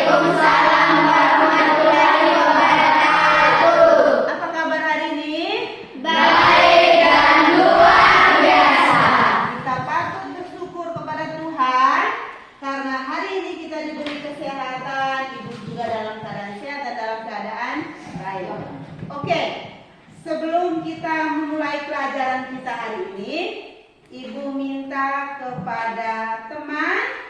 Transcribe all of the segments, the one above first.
warahmatullahi wabarakatuh. Apa kabar hari ini? Baik dan luar biasa. Kita patut bersyukur kepada Tuhan karena hari ini kita diberi kesehatan, ibu juga dalam keadaan sehat dan dalam keadaan baik. Oke, sebelum kita memulai pelajaran kita hari ini, ibu minta kepada teman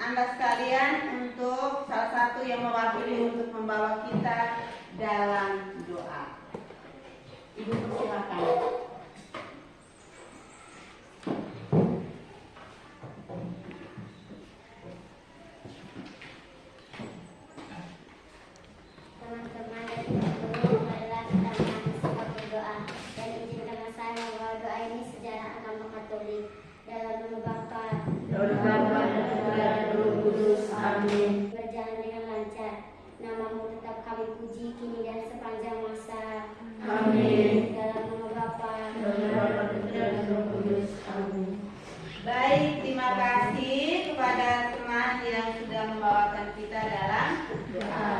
Anda sekalian untuk salah satu yang mewakili untuk membawa kita dalam doa. Ibu persilakan. Teman-teman dan guru, marilah kita mengatur berdoa dan izinkan saya membawa doa ini secara agama Katolik. Dalam nama Bapa, dan Roh Kudus. Amin. berjalan dengan lancar. Namamu tetap kami puji kini dan sepanjang masa. Amin. Dalam nama Bapa, Dan Roh Kudus. Amin. Baik, terima kasih kepada teman yang sudah membawakan kita dalam doa.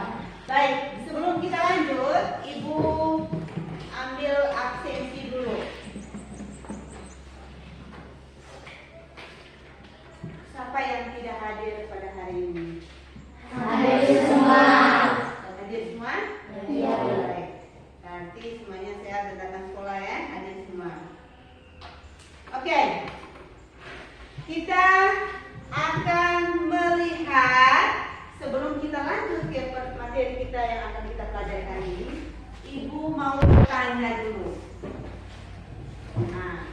Baik, sebelum kita lanjut, Ibu ambil absensi dulu. Siapa yang tidak hadir pada hari ini? hadir semua. Hadir semua? Iya. Baik. Nanti semuanya sehat dan datang sekolah ya, hadir semua. Oke. Kita akan melihat sebelum kita lanjut ke materi kita yang akan kita pelajari hari ini, Ibu mau bertanya dulu. Nah,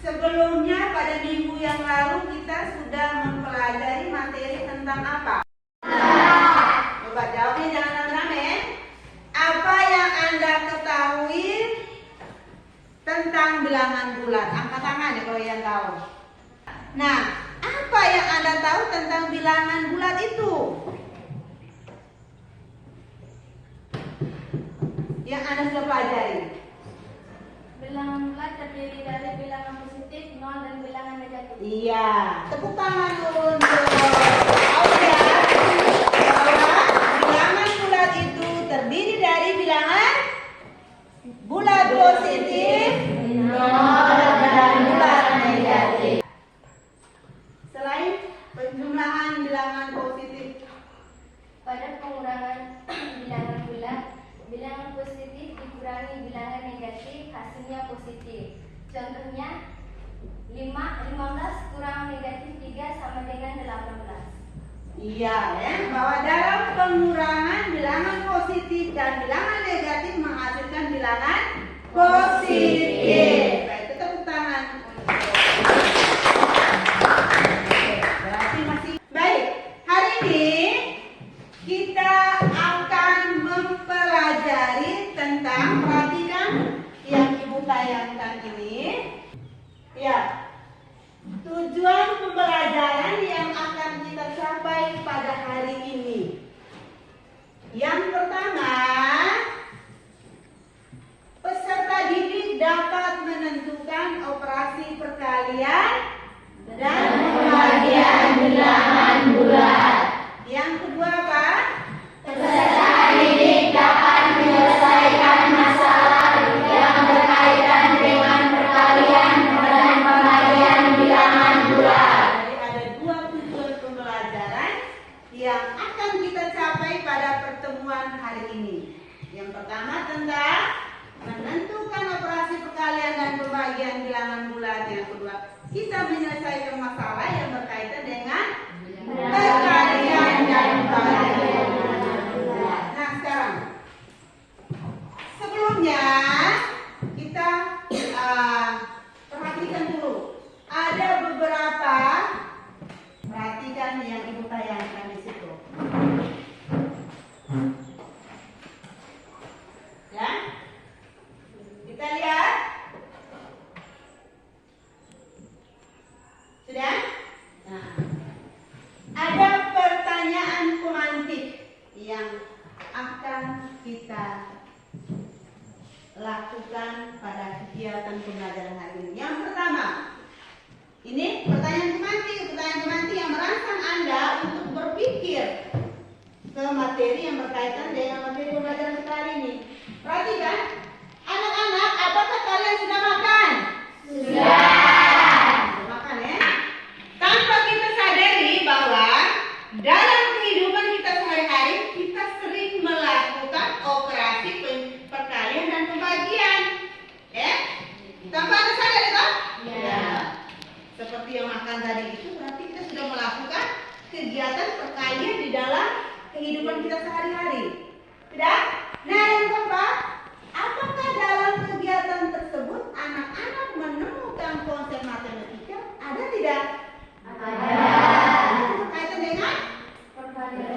sebelumnya pada minggu yang lalu kita sudah mempelajari materi tentang apa? Coba jawabnya jangan rame-rame. Apa yang Anda ketahui tentang bilangan bulat? Angkat tangan ya kalau yang tahu. Nah, apa yang Anda tahu tentang bilangan bulat itu? Yang Anda sudah pelajari. Bilangan bulat terdiri dari bilangan positif, nol, dan bilangan negatif. Iya, tepuk tangan untuk Aulia bahwa bilangan bulat itu terdiri dari bilangan bulat positif, nol, dan bulat negatif. Selain penjumlahan bilangan positif, Pada pengurangan bilangan bulat, bilangan positif dikurangi bilangan negatif, hasilnya positif. Contohnya, 15 kurang negatif 3 sama dengan 18. iya ya, bahwa dalam pengurangan bilangan positif dan bilangan negatif menghasilkan bilangan positif. Baik, tepuk tangan. Berarti masih baik. Hari ini kita akan mempelajari tentang, perhatikan yang Ibu tayangkan ini. Ya, tujuan pembelajaran yang akan kita capai pada hari ini. Yang pertama, peserta didik dapat materi yang berkaitan dengan materi pembelajaran kita hari ini. Perhatikan, anak-anak, apakah kalian sudah makan? Sudah makan ya? Tanpa kita sadari bahwa dalam kehidupan kita sehari-hari kita sering melakukan operasi perkalian dan pembagian, ya? Tanpa ada sadar itu? Ya. Seperti yang makan tadi itu berarti kita sudah melakukan kegiatan perkalian di dalam kehidupan kita sehari-hari. Tidak? Nah, yang keempat, apakah dalam kegiatan tersebut anak-anak menemukan konsep matematika? Ada tidak? Ada. Berkaitan dengan perkalian.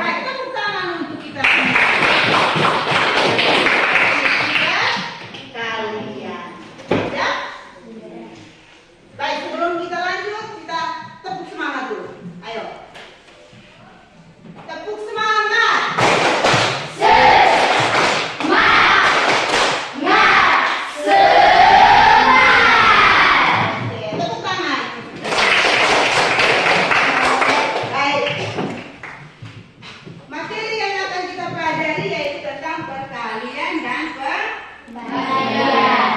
Baik, tepuk tangan untuk kita semua. Perkalian. Ya? Baik, sebelum kita lanjut, kita tepuk semangat dulu. Ayo. Tepuk semangat. Oke, tepuk tangan. Baik. Materi yang akan kita pelajari yaitu tentang perkalian dan pembagian.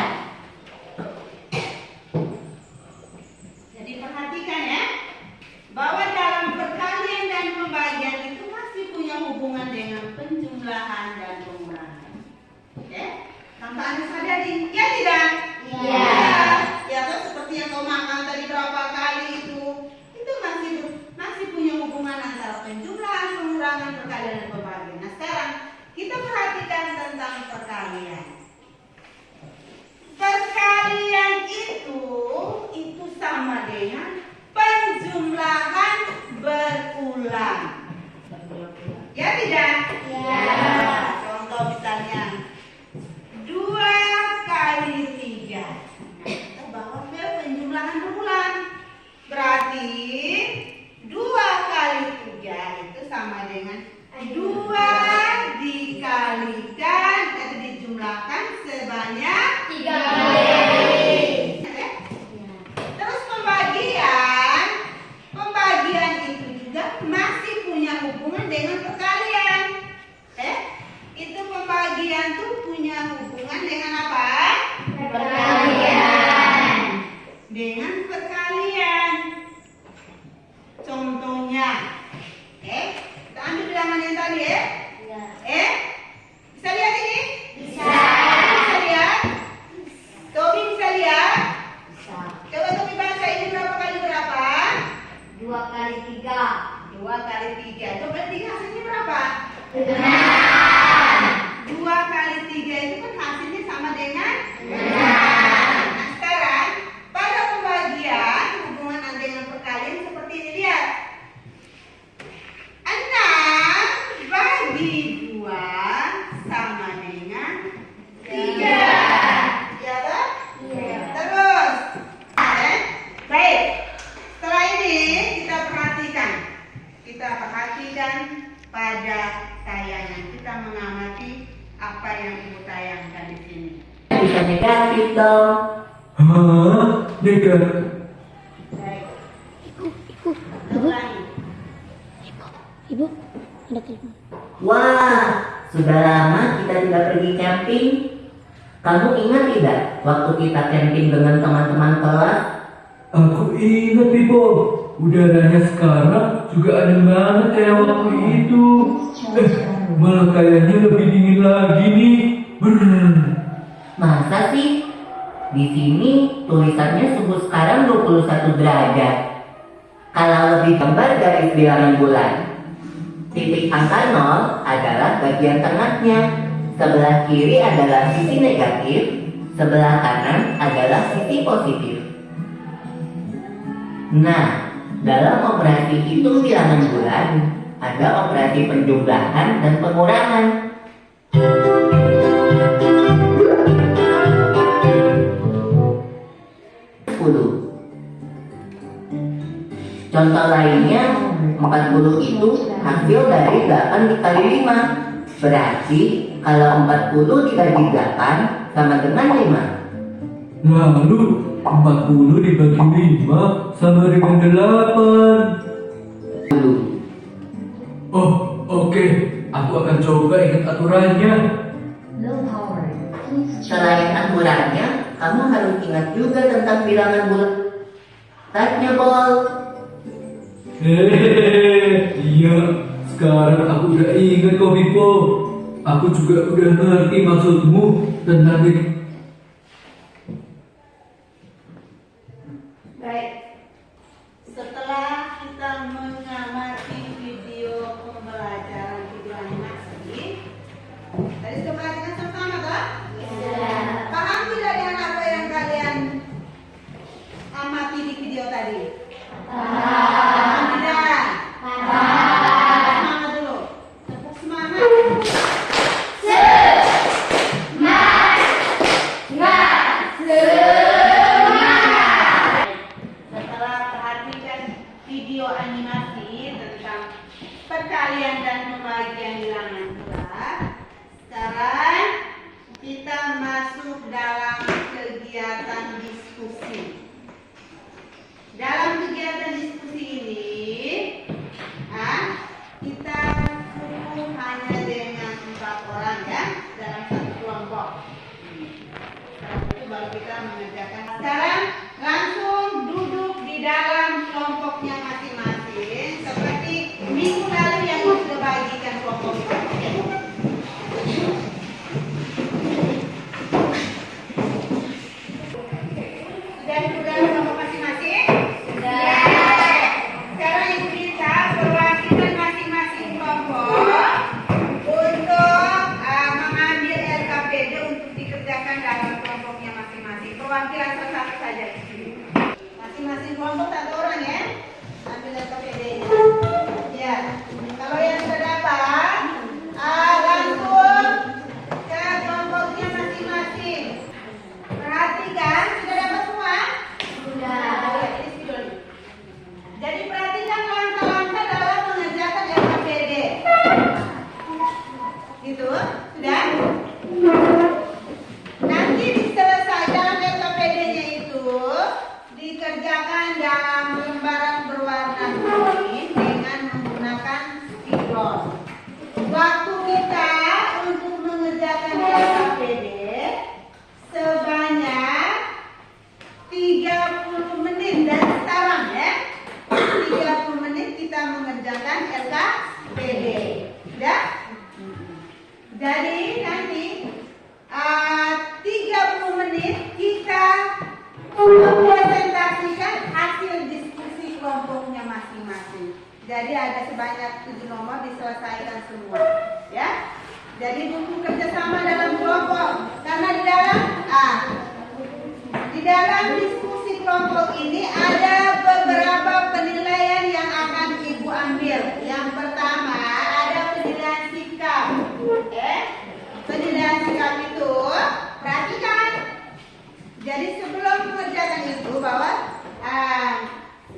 Jadi perhatikan ya, bahwa dalam perkalian dan pembagian itu masih punya hubungan dengan penjumlahan dan pengurangan. Oke? Tanpa Anda sadari, ya tidak? Iya. Ya, atau seperti yang kau makan tadi berapa kali itu masih punya hubungan antara penjumlahan, pengurangan, perkalian dan pembagian. Nah, sekarang kita perhatikan tentang perkalian. Perkalian itu sama dengan penjumlahan berulang. Ya tidak? Ya. Contoh misalnya 2 kali 3. Nah, kita bawa ke penjumlahan berulang. Berarti 2 kali 3 itu sama dengan 2 dikalikan atau dijumlahkan sebanyak 3 kali. Terus pembagian itu juga masih punya hubungan dengan perkalian. Itu pembagian tuh punya hubungan dengan apa? Perkalian. Dengan perkalian. Contohnya, kita ambil bilangan yang tadi ya. Bisa lihat ini? Bisa. Bisa lihat? Tobi bisa lihat? Bisa. Coba Tobi baca ini berapa kali berapa? 2 kali 3. 2 kali 3. Coba 3 hasilnya berapa? 2 kali 3 itu kan hasilnya sama dengan 6. Nah, sekarang pada pembagian hubungan dengan perkalian seperti ini, lihat. 6 bagi 2 sama dengan 3. Ya toh? Iya. Terus. Baik. Setelah ini kita perhatikan pada tayangan. Kita mengamati apa yang Ibu tayangkan di sini. Bisa negatif dong. Hah? Negatif? Baik. Ibu, ada telepon. Wah, sudah lama kita tidak pergi camping. Kamu ingat tidak waktu kita camping dengan teman-teman kelas? Aku ingat, Ibu. Udaranya sekarang juga adem banget kayak waktu itu. Malah kayaknya lebih dingin lagi nih. Masa sih? Di sini tulisannya suhu sekarang 21 derajat. Kalau lebih gambar garis bilangan bulan. Titik angka 0 adalah bagian tengahnya. Sebelah kiri adalah sisi negatif, sebelah kanan adalah sisi positif. Nah, dalam operasi hitung bilangan bulan, ada operasi penjumlahan dan pengurangan. Contoh lainnya, 40 itu hasil dari 8 dikali 5. Berarti kalau 40 dibagi 8 sama dengan 5. Lalu 40 dibagi 5 sama dengan 8. Oh, oke. Aku akan coba ingat aturannya. Selain aturannya, kamu harus ingat juga tentang bilangan bulatnya, Bol. Hehehe, iya. Sekarang aku udah ingat kok, Bipo. Aku juga udah ngerti maksudmu tentang Baik. Setelah kita mengamati video pembelajaran video animasi, tadi sudah perhatikan sama-sama toh? Paham tidak dengan apa yang kalian amati di video tadi? Paham tidak? Semangat dulu. Tepuk semangat. Setelah perhatikan video animasi tentang perkalian dan pembagian bilangan bulat, sekarang kita masuk dalam kegiatan diskusi. Dalam kegiatan diskusi ini, kita kumpul hanya dengan 4 orang ya, dalam satu kelompok. Setelah itu baru kita mengerjakan. Sekarang langsung duduk di dalam kelompoknya masing-masing, seperti minggu lalu yang sudah bagikan kelompok kita. Oke? Sudah duduk dalam kelompok masing-masing? Sudah. Sekarang Ibu minta perwakilan masing-masing kelompok untuk mengambil LKPD untuk dikerjakan dalam kelompoknya masing-masing. Perwakilan satu saja di sini. Masing-masing kelompok 1 orang ya. Ambil LKPD-nya. Ya. Kalau yang sudah dapat, langsung ke kelompoknya masing-masing. Perhatikan, sudah dapat semua? Sudah. Ini video. Jadi perhatikan langkah-langkah dalam mengerjakan LKPD. Gitu, sudah? Nanti selesai dalam LKPD-nya itu dikerjakan dalam lembaran berwarna kuning dengan menggunakan spidol. Waktu kita untuk mengerjakan LKPD sebanyak 30 menit dari sekarang ya. 30 menit kita mengerjakan LKPD. Sudah? Jadi nanti 30 menit kita mempresentasikan hasil diskusi kelompoknya masing-masing. Jadi ada sebanyak 7 nomor diselesaikan semua, ya. Jadi butuh kerjasama dalam kelompok karena di dalam diskusi kelompok ini ada beberapa penilaian yang akan Ibu ambil. Yang pertama ada penilaian sikap. Penilaian sikap itu perhatikan. Jadi sebelum mengerjakan itu bahwa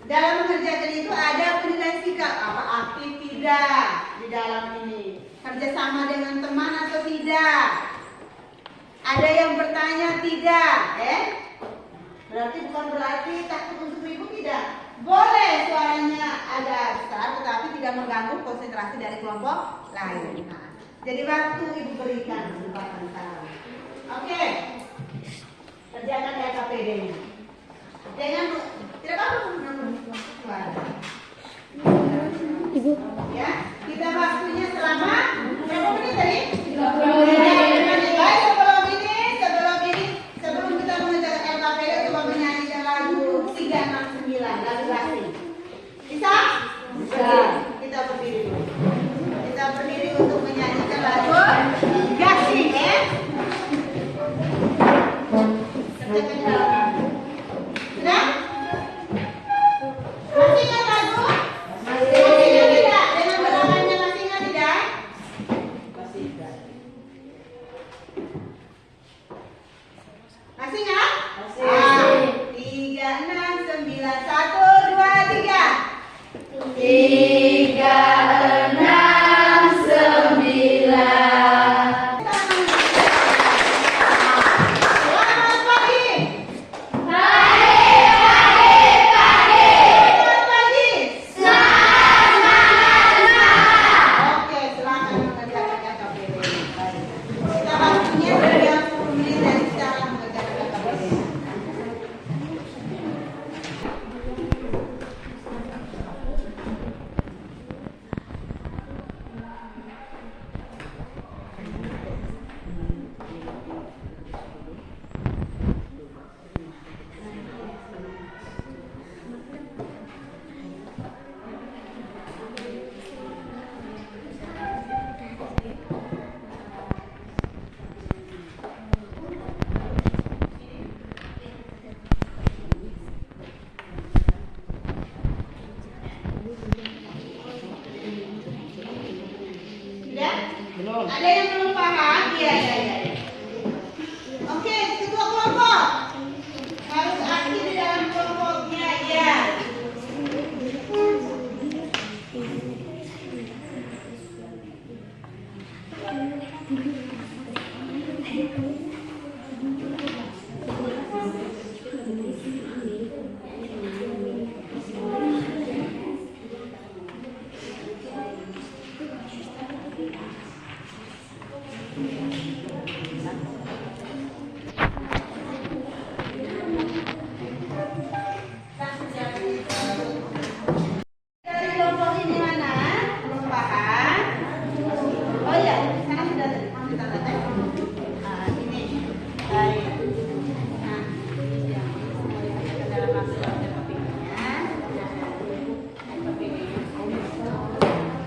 dalam mengerjakan itu ada penilaian sikap, apa aktif tidak di dalam ini, kerjasama dengan teman atau tidak, ada yang bertanya tidak, berarti bukan berarti takut untuk ribut, tidak, boleh suaranya agak besar tetapi tidak mengganggu konsentrasi dari kelompok lain. Nah, jadi waktu Ibu berikan kesempatan sekarang. Oke. Kerjakan LKPD-nya. Jangan tidak apa-apa suara. Ibu. Ya, kita waktunya selama berapa menit tadi? 30 menit. Baik, sebelum kita mengerjakan LKPD, coba menyanyikan lagu 369 lagu Gasing. Bisa? Bisa. Kita berdiri dulu. Kita berdiri untuk menyanyikan lagu Gasing, ya. Kerjakan dalam. Sudah? Masih ingat lagu? Masih ingat tidak? Dengan gerakannya masih ingat tidak? Masih ingat. Masih ingat? Masih. 3, 6, 9, 1, 2, 3. 3, 6, 9. Selamat pagi. Selamat pagi. Ada yang belum paham? Iya, iya, iya. Oke, ketua kelompok harus aktif di dalam kelompoknya, ya. Dari kelompok ini mana? Belum paham? Oh iya, sana sudah kita tanda. Ini baik. Nah, ya, ke dalam masuk ada topiknya. Topiknya.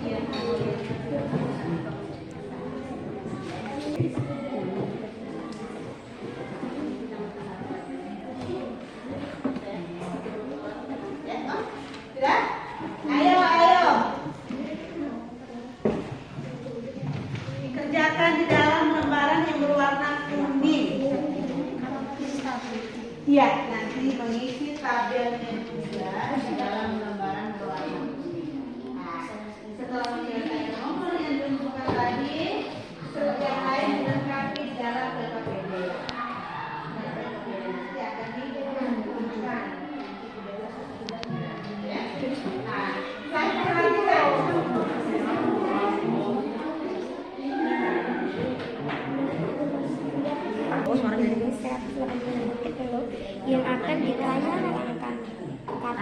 Iya. Ya, oh, sudah? Ayo, ayo. Dikerjakan di dalam lembaran yang berwarna kuning. Iya, nanti mengisi tabelnya juga di dalam lembaran berwarna kuning. Nah, setelah menyelesaikan nomor yang ditentukan tadi, yang lain dilengkapi di dalam LKPD. Nanti akan dikumpulkan. Nah, saya perhatikan. Yang akan ditanya akan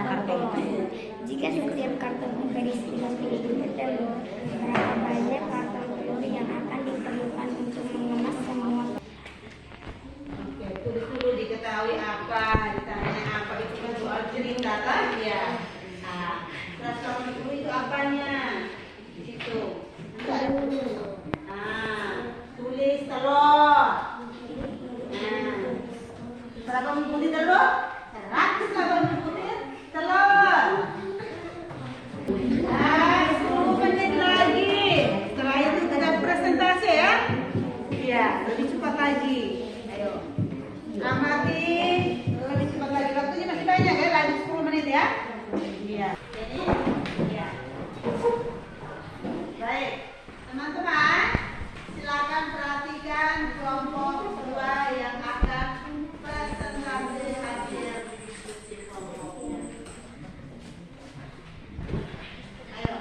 karton telur. Jika setiap karton berisi 50 telur, berapa banyak karton telur yang akan diperlukan untuk mengemas semua? Oke, tulis dulu diketahui apa, ditanya apa, itu kan soal cerita kan ya. Nah, terus kalau itu apanya? Di situ. Nah, tulis telur. Nah, berapa butir telur? 180 butir telur. Nah, 10 menit lagi. Setelah itu kita presentasi ya. Iya, lebih cepat lagi. Ayo. Amati lebih cepat lagi. Waktunya masih banyak ya, lagi 10 menit ya. Iya. Jadi, ya. Baik, teman-teman, silakan perhatikan kelompok kedua yang akan presentasi hasil diskusi kelompoknya. Ayo.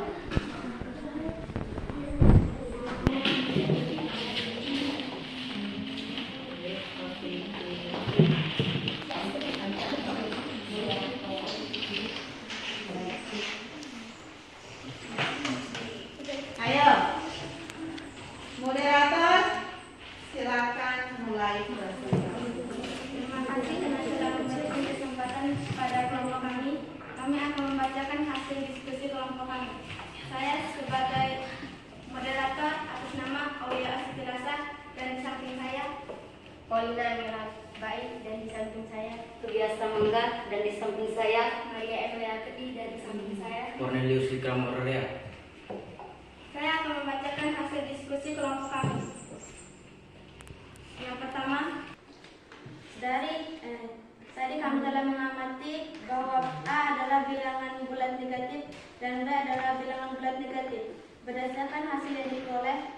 Ayo, moderator, silakan mulai presentasi. Terima kasih telah memberikan kesempatan pada kelompok kami. Kami akan membacakan hasil diskusi kelompok kami. Saya sebagai moderator atas nama Aulia Asitirasa dan di samping saya Polda Merah Baik dan di samping saya Triasa Mangga dan di samping saya Maria Emilia Kedi dan di samping saya. Cornelius Vikram Morelia. Saya akan membacakan hasil diskusi kelompok kami. Yang pertama, tadi kami telah mengamati bahwa A adalah bilangan bulat negatif dan B adalah bilangan bulat negatif. Berdasarkan hasil yang diperoleh,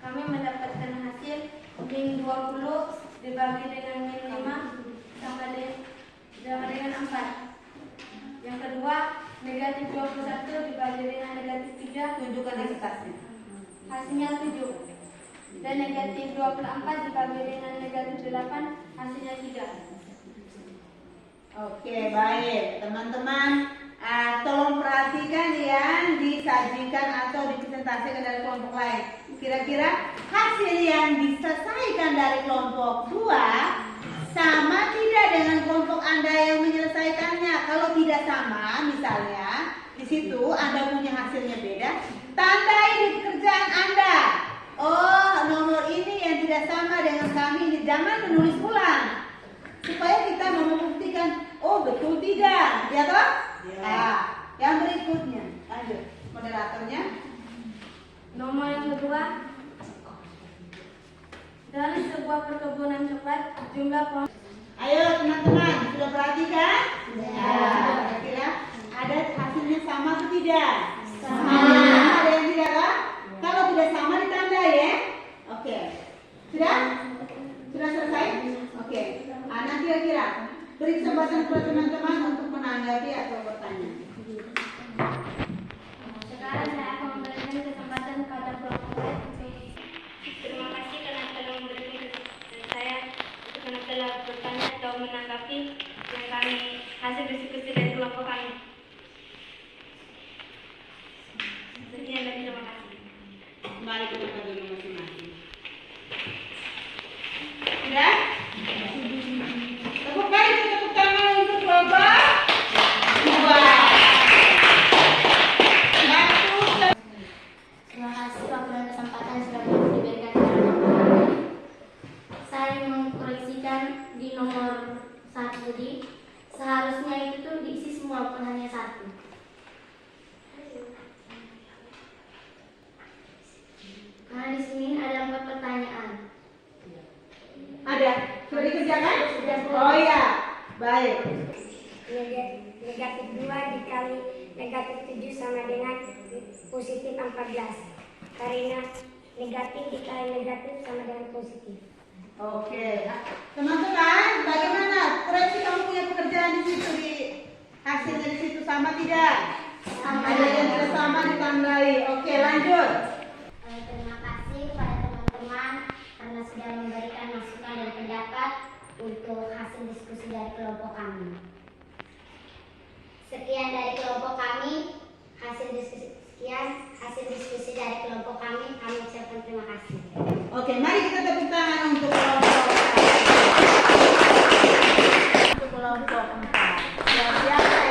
kami mendapatkan hasil min 20 dibagi dengan min 5 sama dengan 4. Yang kedua, negatif 21 dibagi dengan negatif 3. Tunjukkan di kertasnya. Hasilnya 7. Dan negatif 24 dibagi dengan negatif 8, hasilnya 3. Oke, baik. Teman-teman, tolong perhatikan yang disajikan atau dipresentasikan dari kelompok lain. Kira-kira hasil yang diselesaikan dari kelompok 2 sama tidak dengan kelompok Anda yang menyelesaikannya? Kalau tidak sama, misalnya di situ Anda punya hasilnya beda, tandai di pekerjaan Anda. Oh, nomor ini yang tidak sama dengan kami ini, jangan menulis ulang. Supaya kita mau membuktikan, oh betul tidak, ya toh? Ya. Nah, yang berikutnya, lanjut moderatornya. Nomor yang kedua, Dalam sebuah perkebunan coklat, jumlah pohon. Ayo teman-teman, sudah perhatikan? Ya. Kira-kira ada hasilnya sama atau tidak? Sama. Ada yang tidak kan? Kalau tidak sama ditandai ya. Oke. Sudah? Sudah selesai? Oke. Nah, kira-kira beri kesempatan kepada teman-teman untuk menanggapi atau bertanya. Sekarang saya akan memberikan kesempatan kepada kelompok. Terima kasih karena telah memberikan saya karena telah bertanya atau menanggapi yang kami hasil diskusi dari kelompok kami. Sekian dan terima kasih. Mari kita bagi masing-masing. Sudah? Tepuk tangan untuk kelompok 2. Terima kasih waktu dan kesempatan sudah diberikan kepada kami. Saya mengkoreksikan di nomor 1 tadi. Seharusnya itu tuh diisi semua, bukan hanya 1. Karena di sini ada 4 pertanyaan. Ada? Sudah dikerjakan? Oh iya. Baik. Negatif 2 dikali negatif 7 sama dengan positif 14. Karena negatif dikali negatif sama dengan positif. Oke. Teman-teman, bagaimana? Koreksi kamu punya pekerjaan di situ di hasilnya di situ sama tidak? Sama. Ada yang tidak sama ditandai. Oke, lanjut. Terima kasih kepada teman-teman karena sudah memberikan masukan dan pendapat untuk hasil diskusi dari kelompok kami. Sekian dari kelompok kami, hasil diskusi dari kelompok kami ucapkan terima kasih. Oke, mari kita tepuk tangan untuk kelompok 4. Siap-siap ya.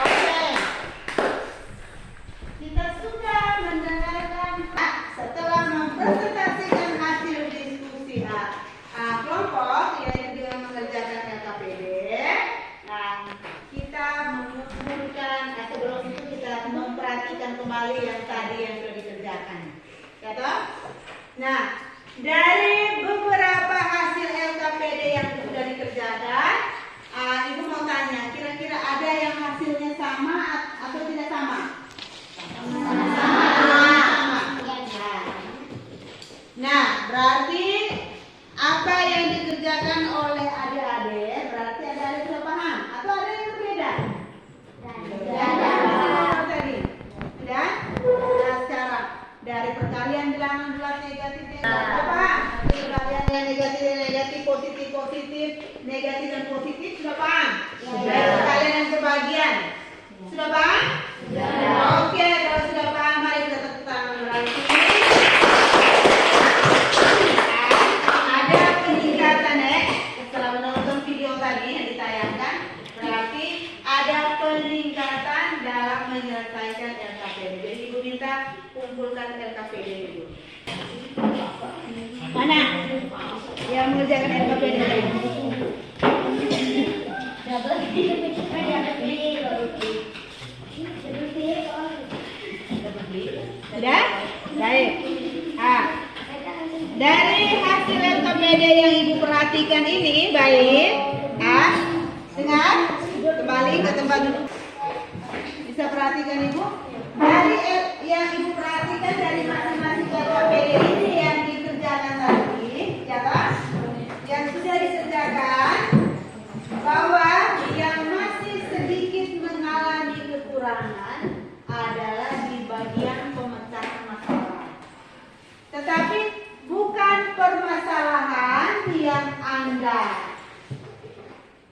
Oke. Kita sudah mendengarkan setelah mempresentasikan hasil diskusi kelompok yaitu dengan mengerjakan LKPD. Nah, kita mengumpulkan sebelum itu kita memperhatikan kembali yang tadi yang sudah dikerjakan. Ya toh? Nah, dari beberapa hasil LKPD yang sudah dikerjakan, Ibu mau tanya, kira-kira ada yang hasilnya sama atau tidak sama? Nah, berarti apa yang dikerjakan oleh adik-adik, berarti adik-adik sudah paham atau ada yang berbeda? Tadi. Sudah? Nah, sekarang dari perkalian bilangan bulat negatif apa? Perkalian yang negatif, positif, negatif dan positif sudah paham? Dari perkalian yang sebagian sudah paham? Oke, kalau sudah paham mari kita tepuk tangan berarti. Ada peningkatan setelah menonton video tadi yang ditayangkan, berarti ada peningkatan dalam menyelesaikan LKPD. Jadi Ibu minta kumpulkan LKPD dulu. Mana yang mengerjakan LKPD? Sudah? Baik. Dari hasil LKPD yang Ibu perhatikan ini, baik. Dengar? Kembali ke tempat duduk. Bisa perhatikan Ibu? Dari yang Ibu perhatikan dari masing-masing LKPD ini yang dikerjakan tadi, ya kan? Yang sudah dikerjakan, bahwa yang masih sedikit mengalami kekurangan adalah di bagian pemecahan masalah. Tetapi bukan permasalahan yang Anda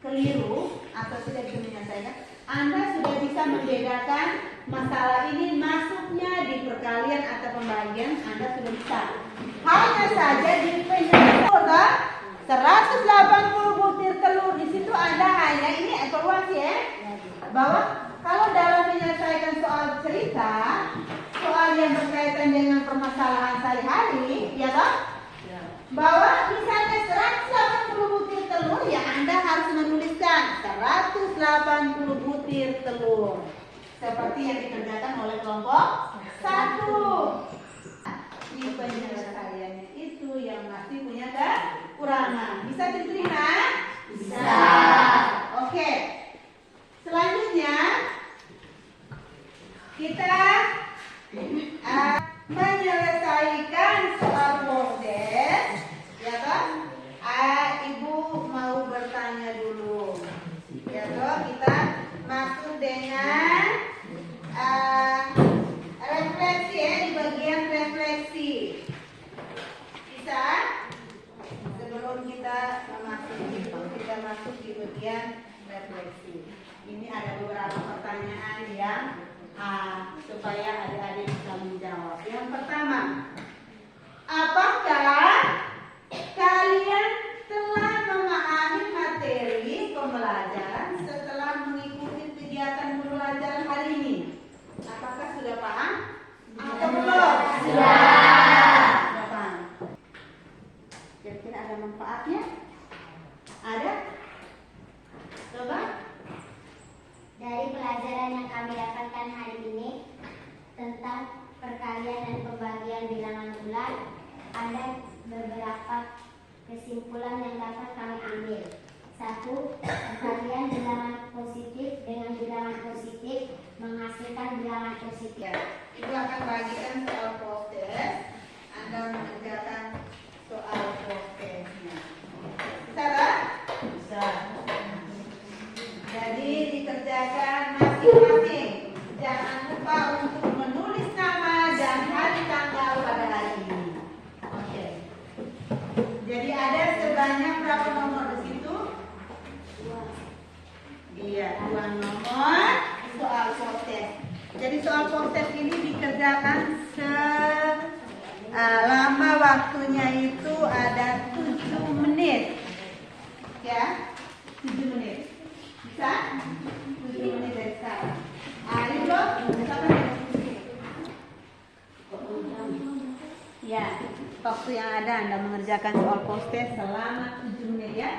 keliru atau tidak bisa menyelesaikan. Anda sudah bisa membedakan masalah ini masuknya di perkalian atau pembagian. Anda sudah bisa. Hanya saja di penyelesaian 180 butir telur di situ Anda hanya ini evaluasi ya, bahwa kalau dalam menyelesaikan soal cerita, soal yang berkaitan dengan permasalahan sehari-hari, ya toh, bahwa misalnya 180 butir telur, ya Anda harus menuliskan 180 butir telur, seperti yang dikerjakan oleh kelompok 1. Di penyelesaiannya itu situ yang masih punya kekurangan. Bisa diterima? Bisa. Oke. Selanjutnya kita menyelesaikan soal proses, ya kan? Ibu mau bertanya dulu, ya kan? Kita masuk dengan refleksi ya, di bagian refleksi. Bisa? Sebelum kita masuk di bagian refleksi. Ini ada beberapa pertanyaan yang supaya adik-adik bisa menjawab. Yang pertama, apakah kalian telah memahami materi pembelajaran setelah mengikuti kegiatan pembelajaran hari ini? Apakah sudah paham atau belum? Sudah paham. Kira-kira ada manfaatnya? Ada? Coba. Dari pelajaran yang kami dapatkan hari ini tentang perkalian dan pembagian bilangan bulat, ada beberapa kesimpulan yang dapat kami ambil. 1. Perkalian bilangan positif dengan bilangan positif menghasilkan bilangan positif. Ya, Ibu akan bagikan soal proses. Anda mengerjakan soal prosesnya. Bisa tak? Bisa. Jadi dikerjakan masing-masing. Jangan lupa untuk menulis nama dan hari tanggal pada hari ini. Oke. Jadi ada sebanyak berapa nomor di situ? 2. Iya, 2 nomor soal proses. Jadi soal proses ini dikerjakan lama waktunya itu ada 7 menit. Ya, 7 menit. Bisa? 7 menit dari sekarang. Ini belum? Sampai ya, waktu yang ada Anda mengerjakan soal proses selama 7 menit ya.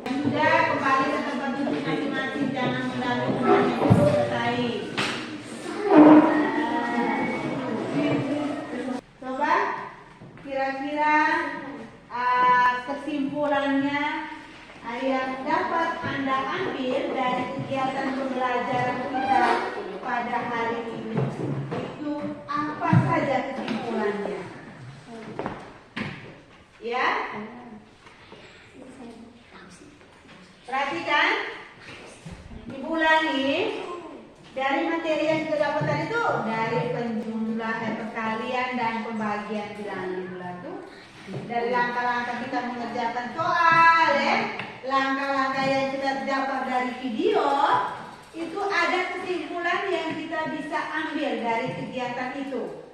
Dan sudah kembali ke tempat duduk masing-masing, jangan mengganggu teman yang belum selesai. Coba kira-kira kesimpulannya yang dapat Anda ambil dari kegiatan pembelajaran kita pada hari ini itu apa saja kesimpulannya? Ya? Perhatikan. Ibu ulangi. Dari materi yang kita dapat tadi itu dari penjumlahan perkalian dan pembagian bilangan bulat itu, dari langkah-langkah kita mengerjakan soal ya, langkah-langkah yang kita dapat dari video itu ada kesimpulan yang kita bisa ambil dari kegiatan itu.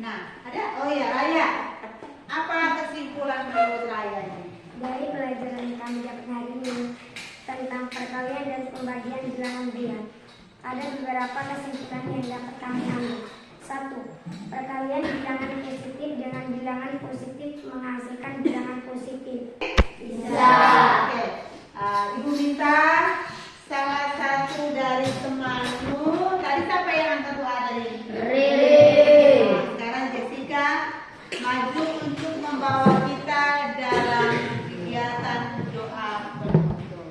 Nah, ada? Oh ya, Raya. Apa kesimpulan menurut Raya ini? Dari pelajaran yang kami dapat hari ini tentang perkalian dan pembagian bilangan bulat, ada beberapa kesimpulan yang dapat kami ambil. 1. Perkalian bilangan positif dengan bilangan positif menghasilkan bilangan positif. Bisa. Oke. Ibu minta salah satu dari temanmu. Tadi siapa yang angkat doa tadi? Riri. Sekarang Jessica maju untuk membawa kita dalam kegiatan doa penutup.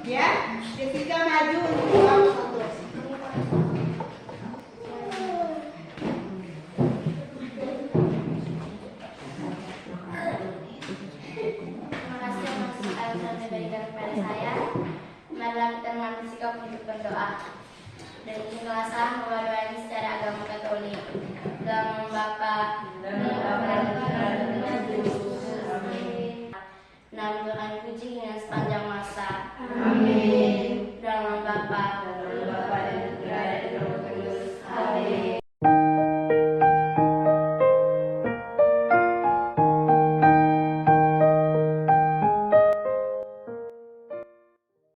Ya, Jessica maju untuk doa penutup. Terima kasih atas ayat yang diberikan kepada saya. Marilah kita mengambil sikap untuk berdoa. Dan ikhlasah membawa doa ini secara agama Katolik.